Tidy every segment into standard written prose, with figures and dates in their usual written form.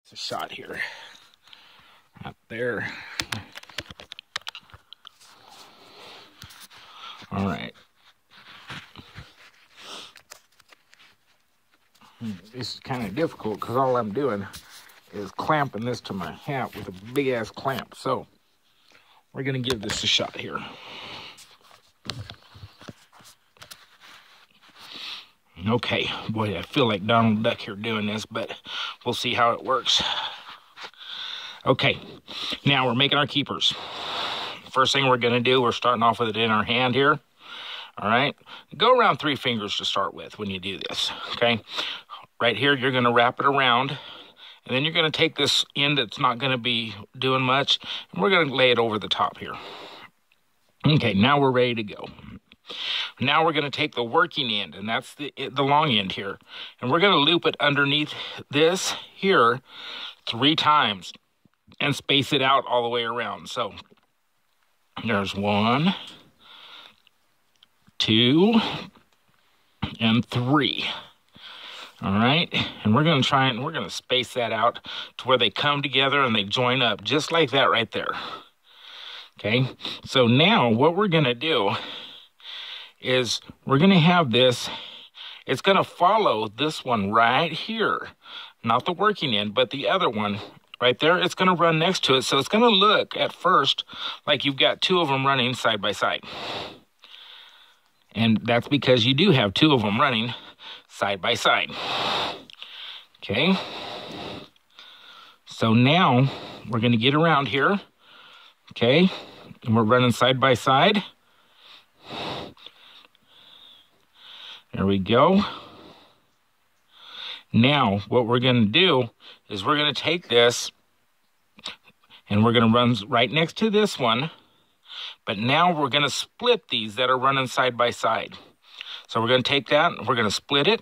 It's a shot here. Up there. All right. This is kind of difficult because all I'm doing is clamping this to my hat with a big ass clamp. So we're gonna give this a shot here. Okay, boy, I feel like Donald Duck here doing this, but we'll see how it works. Okay, now we're making our keepers. First thing we're gonna do, we're starting off with it in our hand here. All right, go around 3 fingers to start with when you do this, okay? Right here, you're gonna wrap it around, and then you're gonna take this end that's not gonna be doing much, and we're gonna lay it over the top here. Okay, now we're ready to go. Now we're going to take the working end, and that's the long end here, and we're going to loop it underneath this here 3 times and space it out all the way around. So there's 1, 2, and 3. All right, and we're going to try and we're going to space that out to where they come together and they join up just like that right there. Okay, so now what we're going to do is we're going to have this, it's going to follow this one right here, not the working end, but the other one right there. It's going to run next to it, so it's going to look at first like you've got 2 of them running side by side. And that's because you do have 2 of them running side by side. Okay, so now we're going to get around here, okay, and we're running side by side. There we go. Now, what we're going to do is we're going to take this and we're going to run right next to this one. But now we're going to split these that are running side by side. So we're going to take that and we're going to split it.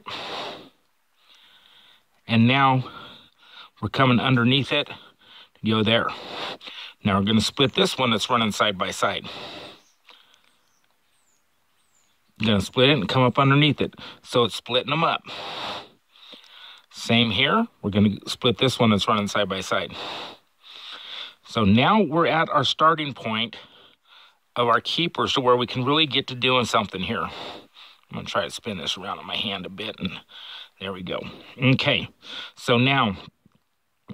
And now we're coming underneath it to go there. Now we're going to split this one that's running side by side. Gonna split it and come up underneath it, so it's splitting them up. Same here, we're gonna split this one that's running side by side. So now we're at our starting point of our keepers to where we can really get to doing something here. I'm gonna try to spin this around in my hand a bit, and there we go. Okay, so now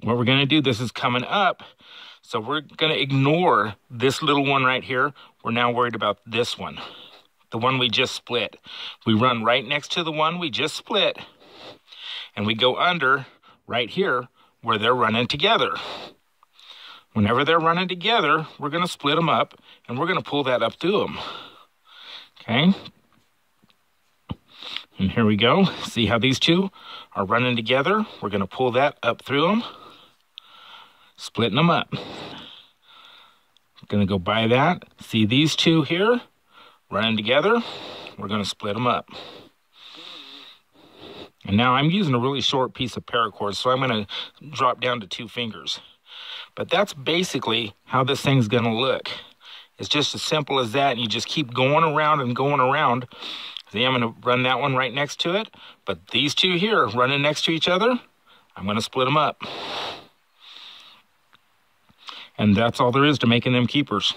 what we're gonna do, this is coming up, so we're gonna ignore this little one right here. We're now worried about this one, the one we just split. We run right next to the one we just split, and we go under right here where they're running together. Whenever they're running together, we're going to split them up, and we're going to pull that up through them. Okay? And here we go. See how these 2 are running together? We're going to pull that up through them, splitting them up. Going to go by that. See these 2 here? Running together, we're going to split them up. And now I'm using a really short piece of paracord, so I'm going to drop down to 2 fingers. But that's basically how this thing's going to look. It's just as simple as that, and you just keep going around and going around. See, I'm going to run that one right next to it, but these 2 here running next to each other, I'm going to split them up. And that's all there is to making them keepers.